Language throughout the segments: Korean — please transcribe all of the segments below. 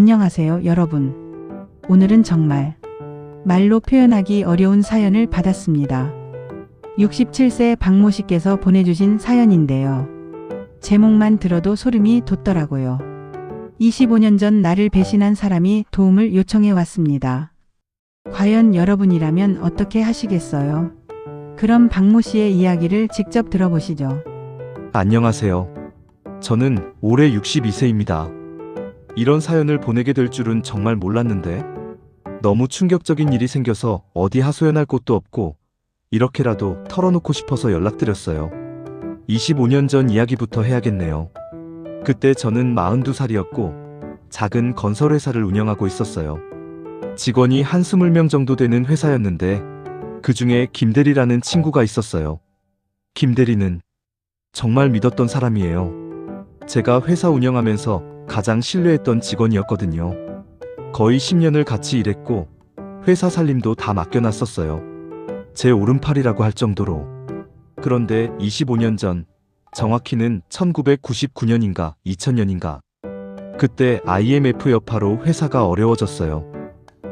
안녕하세요, 여러분. 오늘은 정말 말로 표현하기 어려운 사연을 받았습니다. 67세 박모 씨께서 보내주신 사연인데요. 제목만 들어도 소름이 돋더라고요. 25년 전 나를 배신한 사람이 도움을 요청해 왔습니다. 과연 여러분이라면 어떻게 하시겠어요? 그럼 박모 씨의 이야기를 직접 들어보시죠. 안녕하세요. 저는 올해 62세입니다. 이런 사연을 보내게 될 줄은 정말 몰랐는데 너무 충격적인 일이 생겨서 어디 하소연할 곳도 없고 이렇게라도 털어놓고 싶어서 연락드렸어요. 25년 전 이야기부터 해야겠네요. 그때 저는 42살이었고 작은 건설회사를 운영하고 있었어요. 직원이 한 20명 정도 되는 회사였는데 그 중에 김대리라는 친구가 있었어요. 김대리는 정말 믿었던 사람이에요. 제가 회사 운영하면서 가장 신뢰했던 직원이었거든요. 거의 10년을 같이 일했고 회사 살림도 다 맡겨놨었어요. 제 오른팔이라고 할 정도로. 그런데 25년 전, 정확히는 1999년인가 2000년인가 그때 IMF 여파로 회사가 어려워졌어요.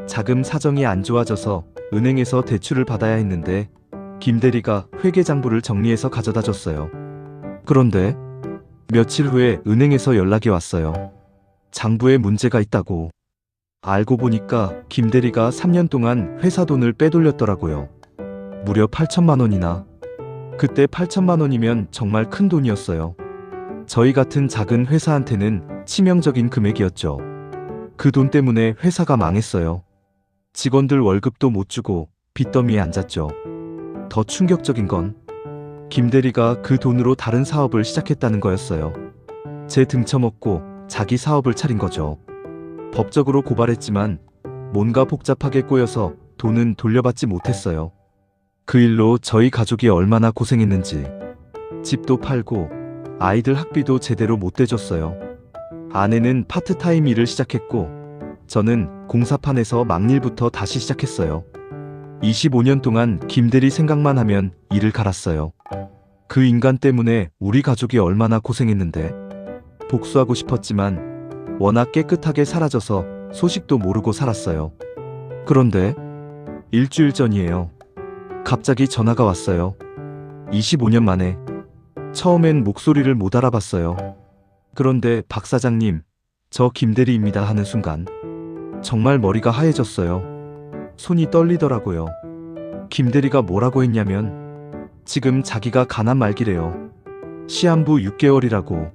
자금 사정이 안 좋아져서 은행에서 대출을 받아야 했는데 김대리가 회계장부를 정리해서 가져다 줬어요. 그런데 며칠 후에 은행에서 연락이 왔어요. 장부에 문제가 있다고. 알고 보니까 김대리가 3년 동안 회사 돈을 빼돌렸더라고요. 무려 8천만 원이나. 그때 8천만 원이면 정말 큰 돈이었어요. 저희 같은 작은 회사한테는 치명적인 금액이었죠. 그 돈 때문에 회사가 망했어요. 직원들 월급도 못 주고 빚더미에 앉았죠. 더 충격적인 건 김대리가 그 돈으로 다른 사업을 시작했다는 거였어요. 제 등쳐먹고 자기 사업을 차린 거죠. 법적으로 고발했지만 뭔가 복잡하게 꼬여서 돈은 돌려받지 못했어요. 그 일로 저희 가족이 얼마나 고생했는지. 집도 팔고 아이들 학비도 제대로 못 대줬어요. 아내는 파트타임 일을 시작했고 저는 공사판에서 막일부터 다시 시작했어요. 25년 동안 김대리 생각만 하면 이를 갈았어요. 그 인간 때문에 우리 가족이 얼마나 고생했는데. 복수하고 싶었지만 워낙 깨끗하게 사라져서 소식도 모르고 살았어요. 그런데 일주일 전이에요. 갑자기 전화가 왔어요. 25년 만에. 처음엔 목소리를 못 알아봤어요. 그런데 박 사장님, 저 김대리입니다 하는 순간 정말 머리가 하얘졌어요. 손이 떨리더라고요. 김대리가 뭐라고 했냐면 지금 자기가 가난 말기래요. 시한부 6개월이라고.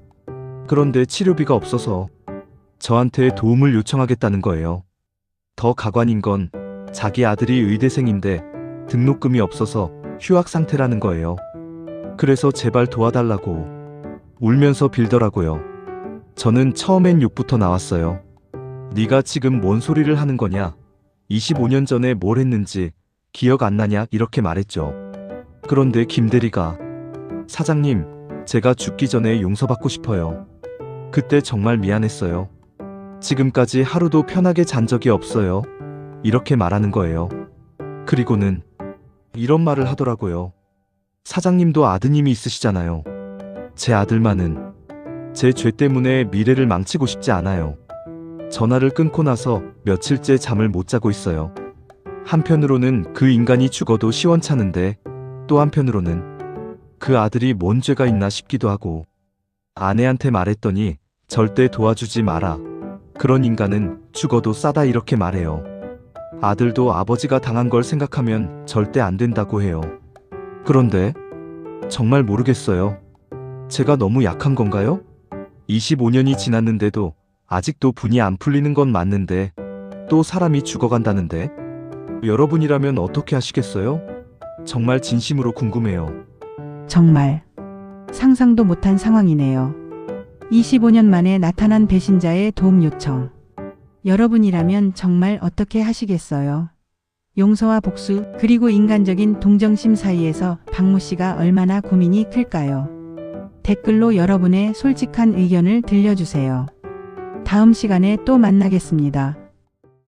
그런데 치료비가 없어서 저한테 도움을 요청하겠다는 거예요. 더 가관인 건 자기 아들이 의대생인데 등록금이 없어서 휴학 상태라는 거예요. 그래서 제발 도와달라고 울면서 빌더라고요. 저는 처음엔 욕부터 나왔어요. 네가 지금 뭔 소리를 하는 거냐? 25년 전에 뭘 했는지 기억 안 나냐? 이렇게 말했죠. 그런데 김대리가 사장님, 제가 죽기 전에 용서받고 싶어요. 그때 정말 미안했어요. 지금까지 하루도 편하게 잔 적이 없어요. 이렇게 말하는 거예요. 그리고는 이런 말을 하더라고요. 사장님도 아드님이 있으시잖아요. 제 아들만은 제 죄 때문에 미래를 망치고 싶지 않아요. 전화를 끊고 나서 며칠째 잠을 못 자고 있어요. 한편으로는 그 인간이 죽어도 시원찮은데 또 한편으로는 그 아들이 뭔 죄가 있나 싶기도 하고. 아내한테 말했더니 절대 도와주지 마라. 그런 인간은 죽어도 싸다 이렇게 말해요. 아들도 아버지가 당한 걸 생각하면 절대 안 된다고 해요. 그런데 정말 모르겠어요. 제가 너무 약한 건가요? 25년이 지났는데도 아직도 분이 안 풀리는 건 맞는데 또 사람이 죽어간다는데 여러분이라면 어떻게 하시겠어요? 정말 진심으로 궁금해요. 정말 상상도 못한 상황이네요. 25년 만에 나타난 배신자의 도움 요청. 여러분이라면 정말 어떻게 하시겠어요? 용서와 복수, 그리고 인간적인 동정심 사이에서 박모 씨가 얼마나 고민이 클까요? 댓글로 여러분의 솔직한 의견을 들려주세요. 다음 시간에 또 만나겠습니다.